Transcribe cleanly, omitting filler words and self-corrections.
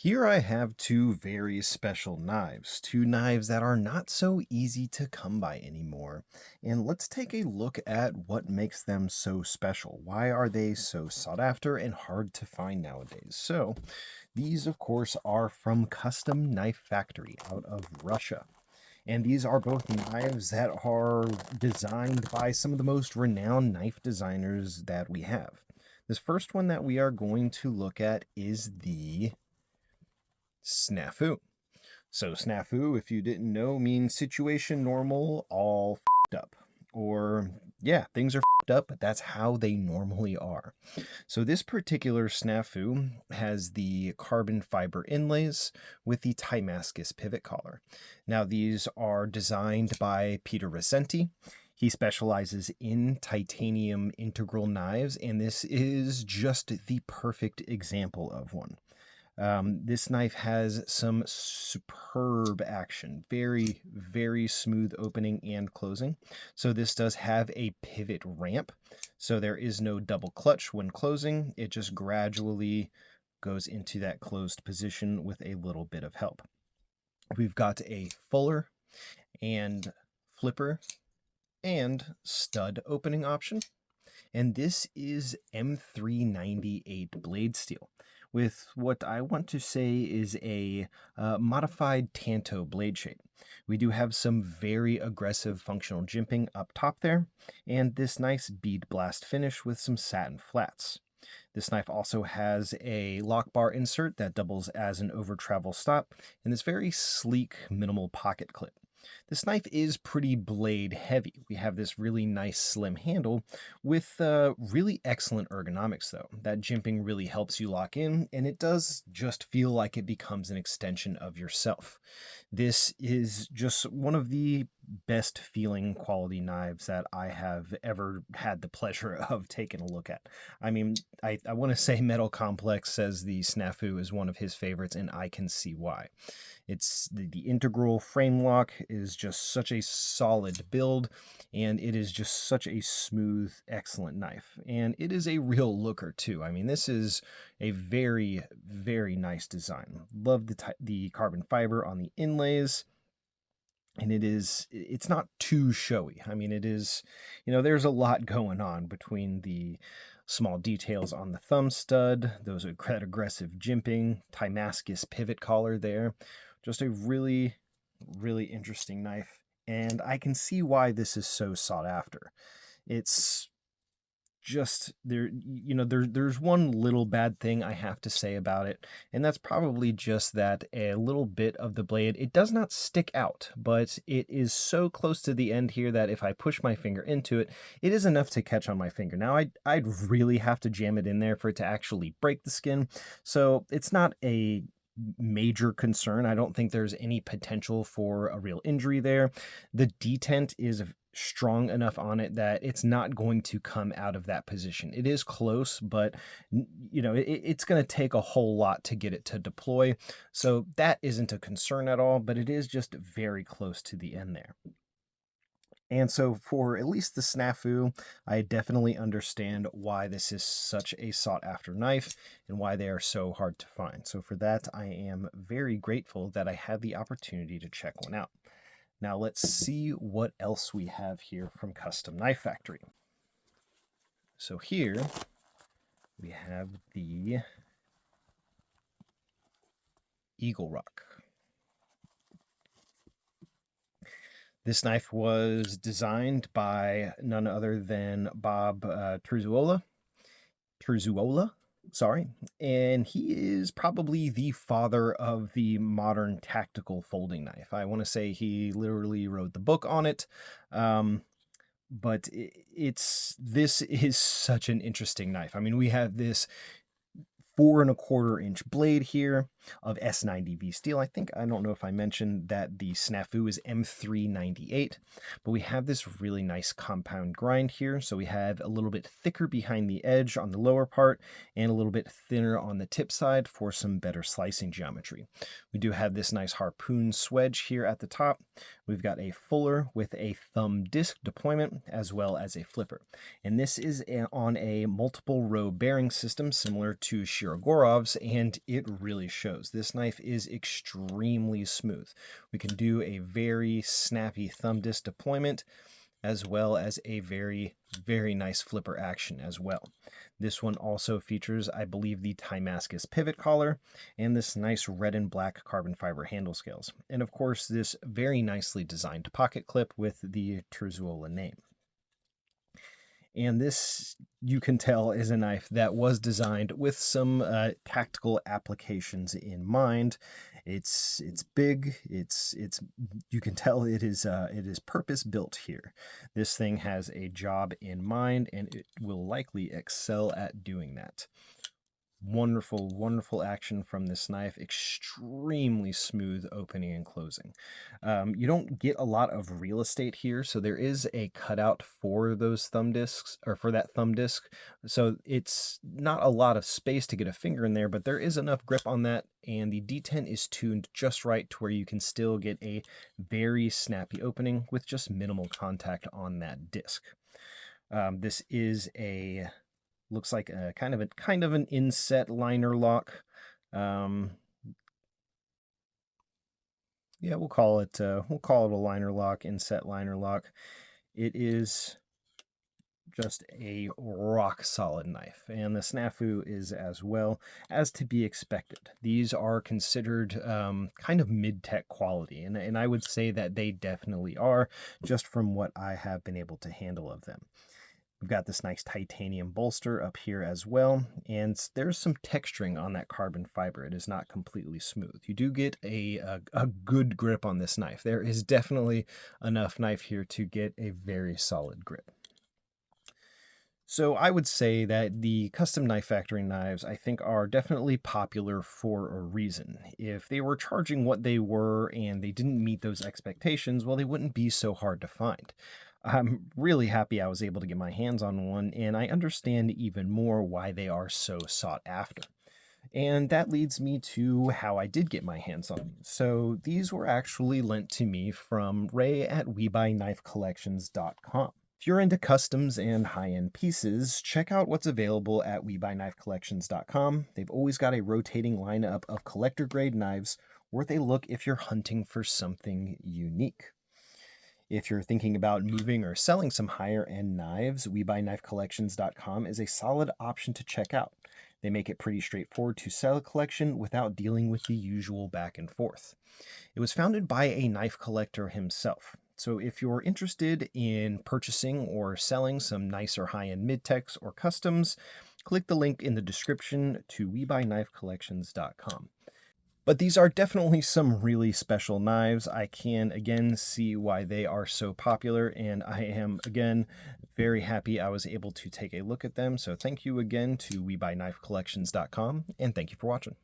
Here I have two very special knives, two knives that are not so easy to come by anymore. And let's take a look at what makes them so special. Why are they so sought after and hard to find nowadays? So, these, of course, are from Custom Knife Factory out of Russia. And these are both knives that are designed by some of the most renowned knife designers that we have. This first one that we are going to look at is the Snafu. So snafu, if you didn't know, means situation normal, all fed up. Or, yeah, things are fed up, but that's how they normally are. So this particular snafu has the carbon fiber inlays with the Timascus pivot collar. Now these are designed by Peter Recenti. He specializes in titanium integral knives, and this is just the perfect example of one. This knife has some superb action, very, very smooth opening and closing. So this does have a pivot ramp. So there is no double clutch when closing. It just gradually goes into that closed position with a little bit of help. We've got a fuller and flipper and stud opening option. And this is M398 blade steel with what I want to say is a modified Tanto blade shape. We do have some very aggressive functional jimping up top there, and this nice bead blast finish with some satin flats. This knife also has a lock bar insert that doubles as an over travel stop, and this very sleek minimal pocket clip. This knife is pretty blade heavy. We have this really nice slim handle with really excellent ergonomics though. That jimping really helps you lock in, and it does just feel like it becomes an extension of yourself. This is just one of the best feeling quality knives that I have ever had the pleasure of taking a look at. I mean, I want to say Metal Complex says the Snafu is one of his favorites, and I can see why. It's the integral frame lock is just such a solid build, and it is just such a smooth, excellent knife. And it is a real looker too. I mean, this is a very, very nice design. Love the carbon fiber on the inlays. And it's not too showy. I mean, it is, there's a lot going on between the small details on the thumb stud, those aggressive jimping, Timascus pivot collar there. Just a really, really interesting knife. And I can see why this is so sought after. It's just there's one little bad thing I have to say about it, and that's probably just that a little bit of the blade, it does not stick out, but it is so close to the end here that if I push my finger into it, it is enough to catch on my finger. Now I'd really have to jam it in there for it to actually break the skin, so it's not a major concern. I don't think there's any potential for a real injury there. The detent is strong enough on it that it's not going to come out of that position. It is close, but it's going to take a whole lot to get it to deploy. So that isn't a concern at all, but it is just very close to the end there. And so for at least the Snafu, I definitely understand why this is such a sought after knife and why they are so hard to find. So for that, I am very grateful that I had the opportunity to check one out. Now let's see what else we have here from Custom Knife Factory. So here we have the Eagle Rock. This knife was designed by none other than Bob Truzzuola, and he is probably the father of the modern tactical folding knife. I want to say he literally wrote the book on it, but this is such an interesting knife. I mean, we have this 4.25-inch blade here of S90V steel. I don't know if I mentioned that the Snafu is M398, but we have this really nice compound grind here. So we have a little bit thicker behind the edge on the lower part and a little bit thinner on the tip side for some better slicing geometry. We do have this nice harpoon swedge here at the top. We've got a fuller with a thumb disc deployment as well as a flipper. And this is on a multiple row bearing system similar to Shirogorov's, and it really shows. shows. This knife is extremely smooth. We can do a very snappy thumb disc deployment, as well as a very, very nice flipper action as well. This one also features, I believe, the Timascus pivot collar and this nice red and black carbon fiber handle scales. And of course, this very nicely designed pocket clip with the Terzuola name. And this, you can tell, is a knife that was designed with some tactical applications in mind. It's big. It's you can tell it is purpose built here. This thing has a job in mind, and it will likely excel at doing that. Wonderful, wonderful action from this knife. Extremely smooth opening and closing. You don't get a lot of real estate here, so there is a cutout for those thumb discs, or for that thumb disc. So it's not a lot of space to get a finger in there, but there is enough grip on that, and the detent is tuned just right to where you can still get a very snappy opening with just minimal contact on that disc. This is a looks like a kind of an inset liner lock. Yeah, we'll call it a liner lock, inset liner lock. It is just a rock solid knife, and the Snafu is as well, as to be expected. These are considered kind of mid-tech quality, and I would say that they definitely are, just from what I have been able to handle of them. We've got this nice titanium bolster up here as well, and there's some texturing on that carbon fiber. It is not completely smooth. You do get a good grip on this knife. There is definitely enough knife here to get a very solid grip. So I would say that the custom knife factory knives, I think, are definitely popular for a reason. If they were charging what they were and they didn't meet those expectations, well, they wouldn't be so hard to find. I'm really happy I was able to get my hands on one, and I understand even more why they are so sought after. And that leads me to how I did get my hands on these. So these were actually lent to me from Ray at WeBuyKnifeCollections.com. If you're into customs and high-end pieces, check out what's available at WeBuyKnifeCollections.com. They've always got a rotating lineup of collector-grade knives worth a look if you're hunting for something unique. If you're thinking about moving or selling some higher-end knives, WeBuyKnifeCollections.com is a solid option to check out. They make it pretty straightforward to sell a collection without dealing with the usual back and forth. It was founded by a knife collector himself. So if you're interested in purchasing or selling some nicer high-end mid-techs or customs, click the link in the description to WeBuyKnifeCollections.com. But these are definitely some really special knives. I can, again, see why they are so popular, and I am, again, very happy I was able to take a look at them. So thank you again to WeBuyKnifeCollections.com, and thank you for watching.